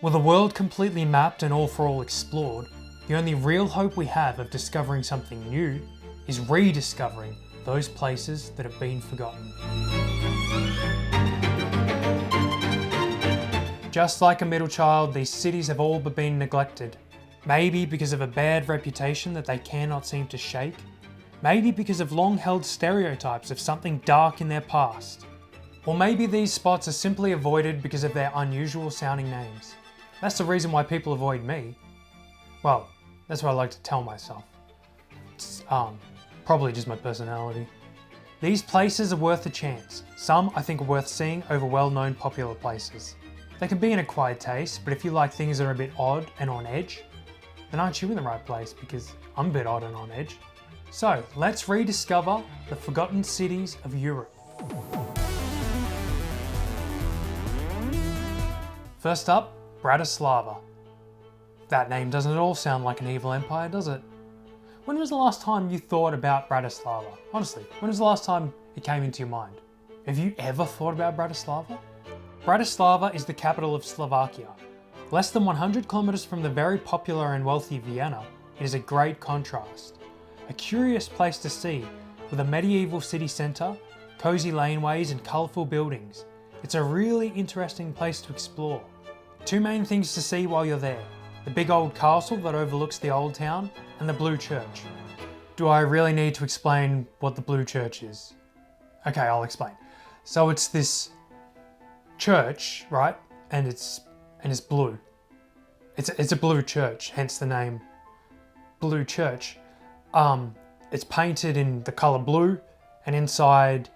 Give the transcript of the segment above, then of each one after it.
With the world completely mapped and all for all explored, the only real hope we have of discovering something new is rediscovering those places that have been forgotten. Just like a middle child, these cities have all but been neglected. Maybe because of a bad reputation that they cannot seem to shake. Maybe because of long-held stereotypes of something dark in their past. Or maybe these spots are simply avoided because of their unusual sounding names. That's the reason why people avoid me. Well, that's what I like to tell myself. It's probably just my personality. These places are worth a chance. Some I think are worth seeing over well-known popular places. They can be an acquired taste, but if you like things that are a bit odd and on edge, then aren't you in the right place, because I'm a bit odd and on edge. So let's rediscover the forgotten cities of Europe. First up, Bratislava. That name doesn't at all sound like an evil empire, does it? When was the last time you thought about Bratislava? Honestly, when was the last time it came into your mind? Have you ever thought about Bratislava? Bratislava is the capital of Slovakia. Less than 100 kilometers from the very popular and wealthy Vienna, it is a great contrast. A curious place to see, with a medieval city centre, cosy laneways and colourful buildings. It's a really interesting place to explore. Two main things to see while you're there: the big old castle that overlooks the old town, and the Blue Church. Do I really need to explain what the Blue Church is? Okay, I'll explain. So it's this church, right? And it's blue. It's a blue church, hence the name Blue Church. It's painted in the colour blue, and inside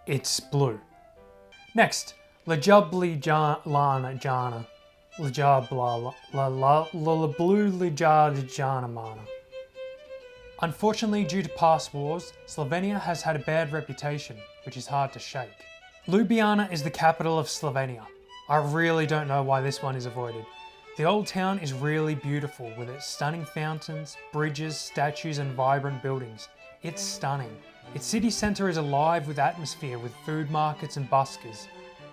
it's blue. Next, Ljubljana. Unfortunately, due to past wars, Slovenia has had a bad reputation, which is hard to shake. Ljubljana is the capital of Slovenia. I really don't know why this one is avoided. The old town is really beautiful with its stunning fountains, bridges, statues and vibrant buildings. It's stunning. Its city centre is alive with atmosphere with food markets and buskers.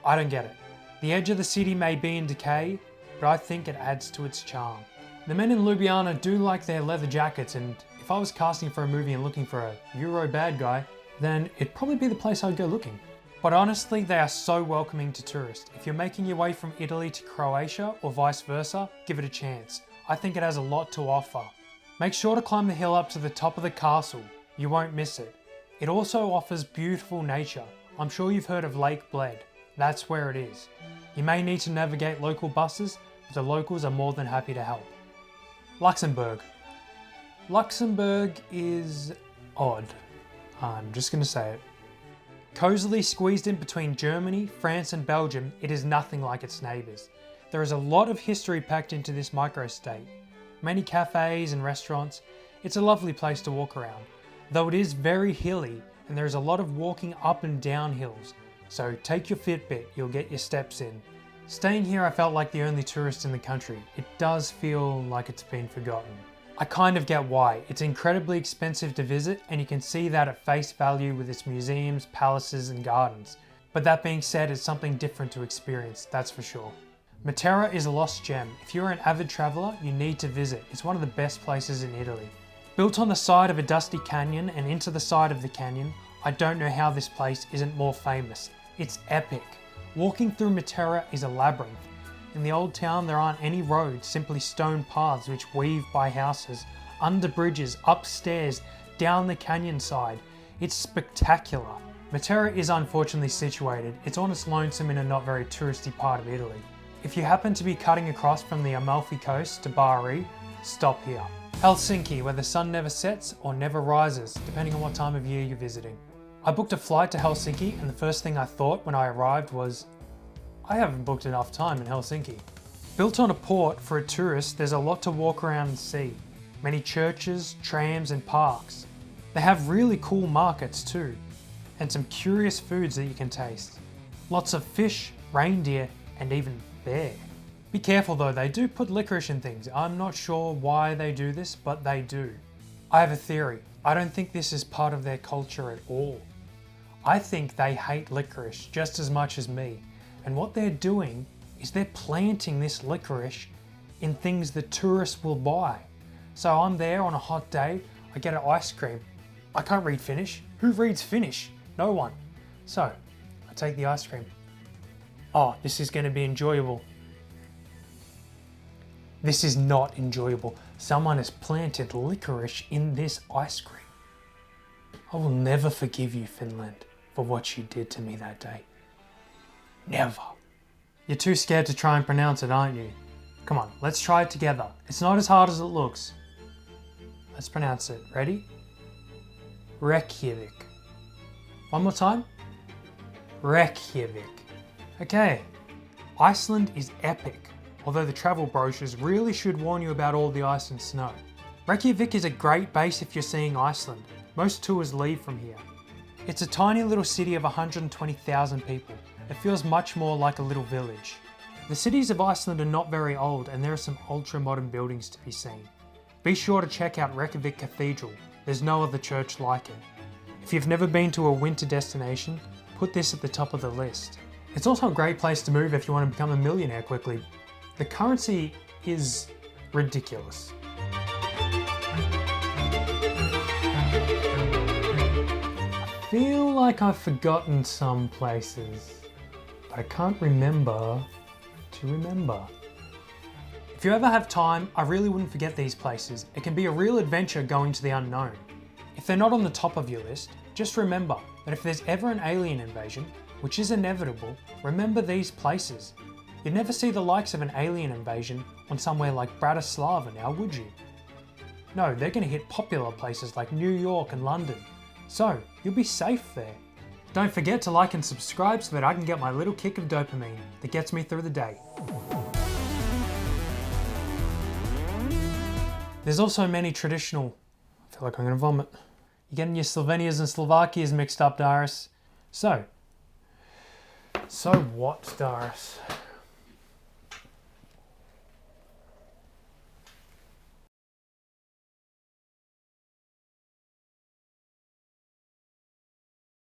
I don't get it. The edge of the city may be in decay, but I think it adds to its charm. The men in Ljubljana do like their leather jackets, and if I was casting for a movie and looking for a Euro bad guy, then it'd probably be the place I'd go looking. But honestly, they are so welcoming to tourists. If you're making your way from Italy to Croatia or vice versa, give it a chance. I think it has a lot to offer. Make sure to climb the hill up to the top of the castle. You won't miss it. It also offers beautiful nature. I'm sure you've heard of Lake Bled. That's where it is. You may need to navigate local buses, but the locals are more than happy to help. Luxembourg. Luxembourg is odd. I'm just going to say it. Cozily squeezed in between Germany, France and Belgium, it is nothing like its neighbours. There is a lot of history packed into this microstate. Many cafes and restaurants. It's a lovely place to walk around, though it is very hilly and there is a lot of walking up and down hills. So take your Fitbit, you'll get your steps in. Staying here, I felt like the only tourist in the country. It does feel like it's been forgotten. I kind of get why. It's incredibly expensive to visit, and you can see that at face value with its museums, palaces and gardens. But that being said, it's something different to experience, that's for sure. Matera is a lost gem. If you're an avid traveller, you need to visit. It's one of the best places in Italy. Built on the side of a dusty canyon and into the side of the canyon, I don't know how this place isn't more famous. It's epic. Walking through Matera is a labyrinth. In the old town there aren't any roads, simply stone paths which weave by houses, under bridges, upstairs, down the canyon side. It's spectacular. Matera is unfortunately situated. It's on its lonesome in a not very touristy part of Italy. If you happen to be cutting across from the Amalfi Coast to Bari, stop here. Helsinki, where the sun never sets or never rises, depending on what time of year you're visiting. I booked a flight to Helsinki, and the first thing I thought when I arrived was, I haven't booked enough time in Helsinki. Built on a port for a tourist, there's a lot to walk around and see. Many churches, trams and parks. They have really cool markets too, and some curious foods that you can taste. Lots of fish, reindeer and even bear. Be careful though, they do put licorice in things. I'm not sure why they do this, but they do. I have a theory. I don't think this is part of their culture at all. I think they hate licorice just as much as me. And what they're doing is they're planting this licorice in things that tourists will buy. So I'm there on a hot day, I get an ice cream. I can't read Finnish. Who reads Finnish? No one. So I take the ice cream. Oh, this is going to be enjoyable. This is not enjoyable. Someone has planted licorice in this ice cream. I will never forgive you, Finland, for what you did to me that day. Never. You're too scared to try and pronounce it, aren't you? Come on, let's try it together. It's not as hard as it looks. Let's pronounce it. Ready? Reykjavik. One more time. Reykjavik. Okay. Iceland is epic, although the travel brochures really should warn you about all the ice and snow. Reykjavik is a great base if you're seeing Iceland. Most tours leave from here. It's a tiny little city of 120,000 people. It feels much more like a little village. The cities of Iceland are not very old and there are some ultra-modern buildings to be seen. Be sure to check out Reykjavik Cathedral. There's no other church like it. If you've never been to a winter destination, put this at the top of the list. It's also a great place to move if you want to become a millionaire quickly. The currency is ridiculous. I feel like I've forgotten some places, but I can't remember to remember. If you ever have time, I really wouldn't forget these places. It can be a real adventure going to the unknown. If they're not on the top of your list, just remember that if there's ever an alien invasion, which is inevitable, remember these places. You'd never see the likes of an alien invasion on somewhere like Bratislava now, would you? No, they're going to hit popular places like New York and London. So, you'll be safe there. Don't forget to like and subscribe so that I can get my little kick of dopamine that gets me through the day. There's also many traditional... I feel like I'm going to vomit. You're getting your Slovenias and Slovakias mixed up, Darius. So what, Darius?